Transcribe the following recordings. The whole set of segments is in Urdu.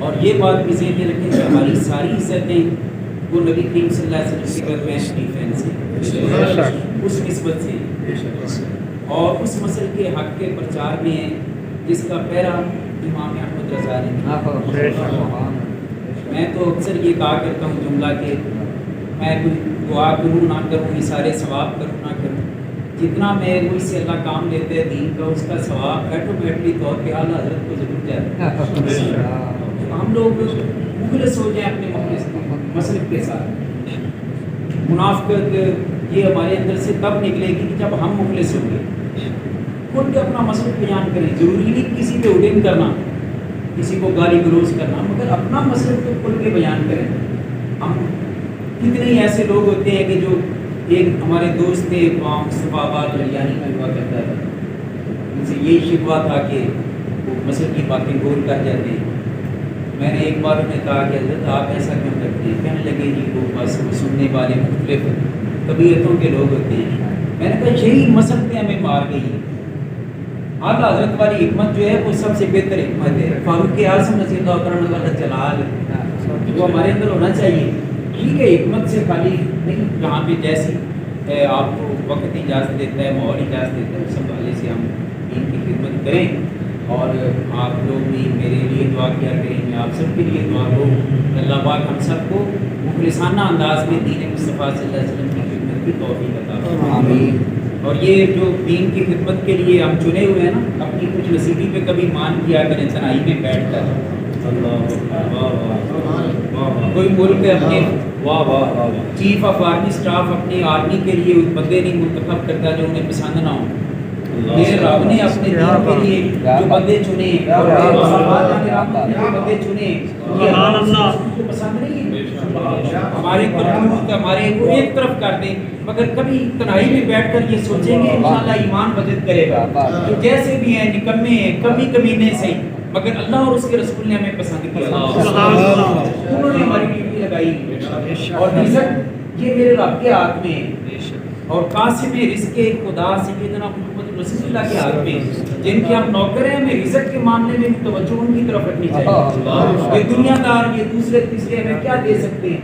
اور یہ بات بھی ذہن میں رکھیں کہ ہماری ساری عزتیں وہ نبی کریم صلی اللہ علیہ وسلم کے گھر میں شریفین سے اس نسبت سے اور اس مسئلے کے حق کے پرچار میں ہے جس کا پیرا امام احمد رضا نے. میں تو اکثر یہ کہا کرتا ہوں جملہ کہ میں کوئی دعا کروں نہ کروں یہ سارے ثواب کروں نہ کروں، جتنا میں مجھ سے اللہ کام لیتے ہیں دین کا اس کا ثواب ایٹومیٹلی طور پہ اعلیٰ حضرت کو ضرور جاتا ہے. ہم لوگ مخلص ہو جائیں اپنے مسلک کے ساتھ. منافقت یہ ہمارے اندر سے تب نکلے گی کہ جب ہم مخلص ہوں گے. خود کے اپنا مسلک بیان کریں، ضروری نہیں کسی پہ اڈن کرنا، کسی کو گالی گلوز کرنا، مگر اپنا مسلک تو کھل کے بیان کریں. ہم کتنے ہی ایسے لوگ ہوتے ہیں کہ جو ایک ہمارے دوست تھے وہاں مصطفیٰ آباد ہریانی میں ہوا کرتا تھا، ان سے یہی شکوہ تھا کہ وہ مسلک کی باتیں گول کر جاتے ہیں. میں نے ایک بار انہیں کہا کہ حضرت آپ ایسا کیوں کرتے ہیں؟ کہنے لگے جی وہ بس سننے والے مختلف طبیعتوں کے لوگ ہوتے ہیں. میں نے کہا یہی مسلک نے ہمیں مار گئی ہے. اعلیٰ حضرت والی حکمت جو ہے وہ سب سے بہتر حکمت ہے. فاروق اعظم رضی اللہ عنہ والا جلال وہ ہمارے اندر ہونا چاہیے. ٹھیک ہے حکمت سے خالی نہیں، جہاں پہ جیسی آپ کو وقت اجازت دیتا ہے، ماحول اجازت دیتا ہے، اس حوالے سے ہم دین کی خدمت کریں. اور آپ لوگ بھی میرے لیے دعا کیا کریں، میں آپ سب کے لیے دعا ہو اللہ پاک ہم سب کو مخلصانہ انداز میں دین مصطفیٰ صلی اللہ علیہ وسلم کی خدمت کی توفیق عطا فرمائے. اور یہ جو دین کی خدمت کے لیے ہم چنے ہوئے ہیں نا، اپنی کچھ نصیبی پہ کبھی مان کیا کریں تنہائی میں بیٹھ کر. کوئی ملک اپنے چیف آف آرمی اسٹاف اپنی آرمی کے لیے بندے نہیں منتخب کرتا جو انہیں پسند نہ ہو. میرے رب نے اپنے دین کے لیے جو بندے چنے اور جو بندے چنے یہ کو پسند نہیں ہے. ہمارے کرتوت ہمارے کو ایک طرف کر دیں، مگر کبھی تنہائی میں بیٹھ کر یہ سوچیں گے انشاءاللہ ایمان مدد کرے گا. جو جیسے بھی ہیں نکمے ہیں کبھی کبھی نہیں صحیح، مگر اللہ اور اس کے رسول نے ہمیں پسند کیا، انہوں نے ہماری ڈیوٹی لگائی. اور رزق یہ میرے رب کے ہاتھ میں ہے، اور قاسم رزق خدا سیدنا محمد رسول اللہ کے ہاتھ میں. جن کے ہم نوکر ہیں ہمیں رزق کے معاملے میں توجہ ان کی طرف رکھنی چاہیے. یہ دنیا دار یہ دوسرے تیسرے ہمیں کیا دے سکتے ہیں؟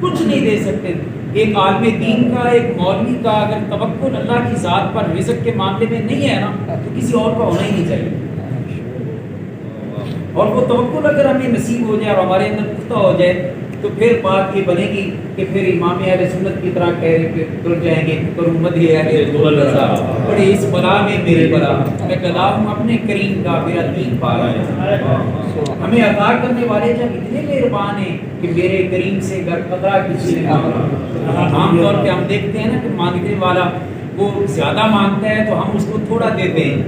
کچھ نہیں دے سکتے. ایک عالم دین کا ایک مولوی کا اگر توکل اللہ کی ذات پر رزق کے معاملے میں نہیں ہے نا تو کسی اور کا ہونا ہی نہیں چاہیے. اور وہ توکل اگر ہمیں نصیب ہو جائے اور ہمارے اندر پختہ ہو جائے تو پھر بات یہ بنے گی کہ پھر امام اہل سنت کی طرح کہہ رہے کہ تر جائیں گے پر امت ہے اہل رضا بڑے اس بلا میں میری بلا. میں کہتا ہوں اپنے کریم کا میرا دین پا رہا ہے. ہمیں عطا کرنے والے جب اتنے مہربان ہیں کہ میرے کریم سے گر قطرہ کسی نے مانگا. عام طور پہ ہم دیکھتے ہیں نا کہ مانگنے والا وہ زیادہ مانگتا ہے تو ہم اس کو تھوڑا دیتے ہیں.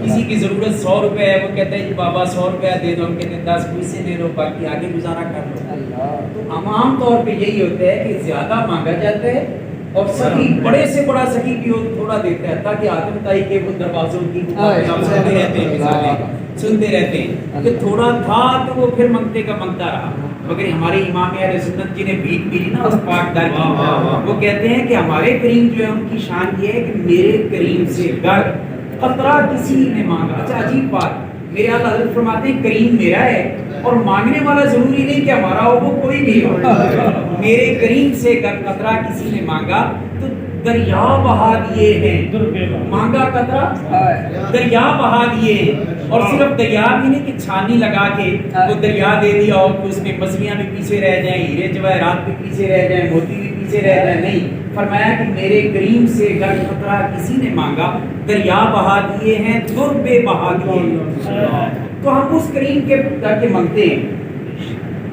کسی کی ضرورت 100 روپے ہے وہ کہتا ہے جی بابا 100 روپیہ دے دو، ہم کہتے ہیں 10 پیسے دے دو باقی آگے گزارا کر لو. تو عام طور پہ یہی ہوتا ہے کہ زیادہ مانگا جاتا ہے اور سخی بڑے سے بڑا سخی بھی ہو تھوڑا دیتا ہے تاکہ آدم تائی کے وہ دروازوں کی سنتے رہتے ہیں مثالیں سنتے رہتے ہیں کہ تھوڑا تھا تو وہ پھر منگتے کا منگتا رہا. مگر ہمارے امام اہل سنت جنہیں بھیک ملی نا اس پاک در کی وہ کہتے ہیں کہ ہمارے کریم جو ہے ان کی شان یہ ہے کہ میرے کریم سے گر قطرہ کسی نے مانگا. اچھا عجیب بات، میرے آقا حضرت فرماتے ہیں کریم میرا ہے اور مانگنے والا ضروری نہیں کہ ہمارا ہو، وہ کوئی بھی ہو. میرے کریم سے گر قطرہ کسی نے مانگا تو دریا بہا دیے ہیں. مانگا قطرہ دریا بہا دیے ہیں. اور صرف دریا بھی نہیں کہ چھانی لگا کے وہ دریا دے دیا اور اس میں مچھلیاں بھی پیچھے رہ جائیں، ہیرے جواہرات بھی پیچھے رہ جائیں، موتی بھی پیچھے رہ جائیں. نہیں، فرمایا کہ میرے کریم سے گر قطرہ کسی نے مانگا دریا بہا دیے ہیں، در بے بہا دیے ہیں. تو ہم اس کریم کے در کے مانگتے ہیں.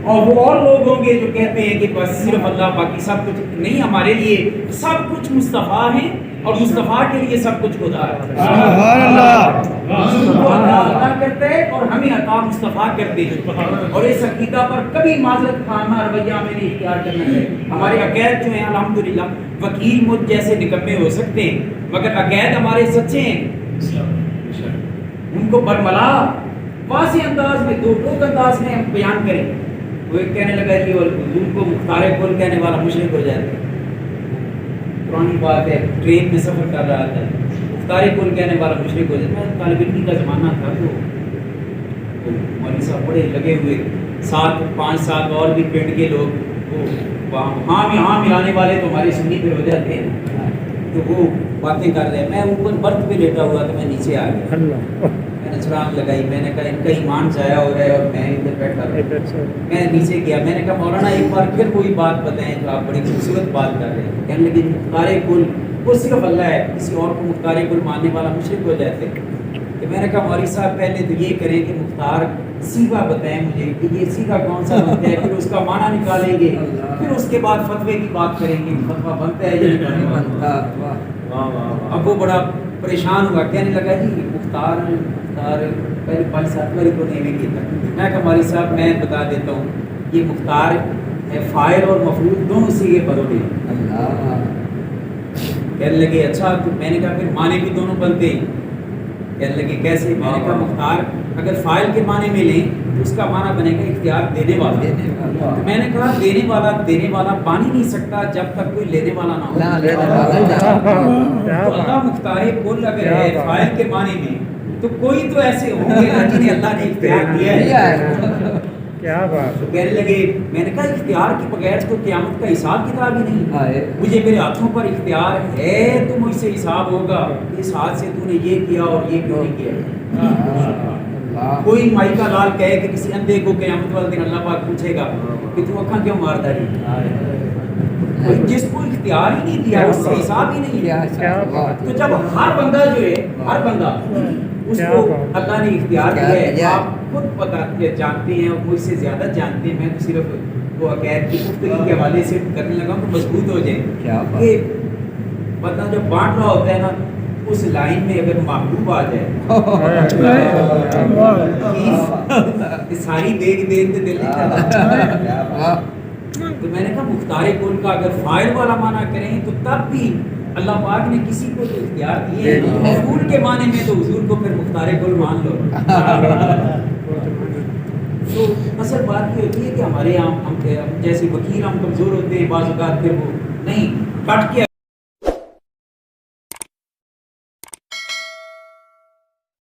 اور وہ اور لوگ ہوں گے جو کہتے ہیں کہ بس صرف اللہ باقی سب کچھ نہیں. ہمارے لیے سب کچھ مصطفیٰ ہیں اور مصطفیٰ کے لیے سب کچھ خدا ہے. سبحان اللہ. وہ عطا کرتا ہے اور ہمیں عطا مصطفیٰ کرتے ہیں. اور اس عقیدہ پر کبھی معذرت خانہ رویہ میں نہیں اختیار کرنا چاہیے. ہمارے عقائد جو ہیں الحمدللہ وکیل مجھ جیسے نکمے ہو سکتے ہیں مگر عقائد ہمارے سچے ہیں. ان کو برملا واضح انداز میں دو انداز میں ہم بیان کریں. وہ ایک کہنے لگا کہ حضور کو مختار کل کہنے والا مشرک ہو جاتا ہے. پرانی بات ہے، ٹرین میں سفر کر رہا تھا، مختار کل کہنے والا مشرک ہو جاتا ہے. طالب علمی کا زمانہ تھا تو مولوی صاحب بڑے لگے ہوئے 7 5 7 اور بھی پنڈ کے لوگ وہ ہاں ملانے والے تو ہمارے سنی پھر ہو جاتے ہیں، تو وہ باتیں کر رہے ہیں. میں اوپر برتھ پہ لیٹا ہوا تو میں نیچے آ گیا، میں نے چھلانگ لگائی. میں نے کہا ان کا ایمان ضائع ہو رہا ہے اور میں ادھر بیٹھا رہا. میں نیچے گیا، میں نے کہا مولانا ایک بار پھر کوئی بات بتائیں جو آپ بڑی خوبصورت بات کر رہے ہیں. کہنے لگے مختار کل وہ صرف اللہ ہے، کسی اور کو مختار کل ماننے والا مشرک ہو جاتے. تو میں نے کہا مولوی صاحب پہلے تو یہ کریں کہ مختار سیدھا بتائیں مجھے کہ یہ سیدھا کون سا بنتا ہے، پھر اس کا معنی نکالیں گے، پھر اس کے بعد فتوے کی بات کریں گے، فتویٰ بنتا ہے یا نہیں بنتا. اب وہ بڑا پریشان ہوا، کہنے لگا جی مختار پہلے 5 7 بار کو نہیں کیا. میں کہا مولوی صاحب میں بتا دیتا ہوں، یہ مختار فاعل اور مفعول دونوں سیغے پر ہوتے ہیں. کہنے لگے اچھا، تو میں نے کہا پھر معنی بھی دونوں بنتے ہیں. کہنے لگے کیسے؟ میں نے کہا مختار اگر فاعل کے معنی میں لیں تو اس کا معنی بنے گا اختیار دینے والا. تو میں نے کہا دینے والا بن ہی نہیں سکتا جب تک کوئی لینے والا نہ ہو. تو اللہ مختار کل اگر ہے فاعل کے معنی میں تو کوئی تو ایسے ہوں گے جنہیں اللہ نے اختیار دیا ہے. کیا بات. تو کہنے لگے، میں نے کہا اختیار کے بغیر تو قیامت کا حساب کتاب ہی نہیں. مجھے میرے ہاتھوں پر اختیار ہے تو مجھ سے حساب ہوگا، اس ہاتھ سے تو نے یہ کیا اور یہ کیوں نہیں کیا. کوئی مائی کا لال کہے کہ کسی اندھے کو قیامت والے دن اللہ پاک پوچھے گا کہ تو اکھاں کیوں مارتا ہے. جس کو اختیار ہی نہیں دیا اس سے حساب ہی نہیں ہے. تو جب ہر بندہ جو ہے، ہر بندہ اس کو اللہ نے اختیار دیا ہے. آپ خود پتہ جانتے ہیں اور مجھ سے زیادہ جانتے ہیں، میں تو صرف وہ عقائد کی گفتگو کے حوالے سے کرنے لگا تو مضبوط ہو جائیں کہ پتہ جب بانٹ رہا ہوتا ہے نا اس لائن میں اگر محبوب آ جائے ساری دیکھ دیکھ دل نہیں کرتا. تو میں نے کہا مختار کل کا اگر فاعل والا معنی کریں تو تب بھی اللہ پاک نے کسی کو تو اختیار دیے. مفعول کے معنی میں تو حضور کو پھر مختار کل مان لو. تو اصل بات یہ ہوتی ہے کہ ہمارے یہاں ہم جیسے وکیل ہم کمزور ہوتے ہیں بعض اوقات، پھر وہ نہیں کٹ کے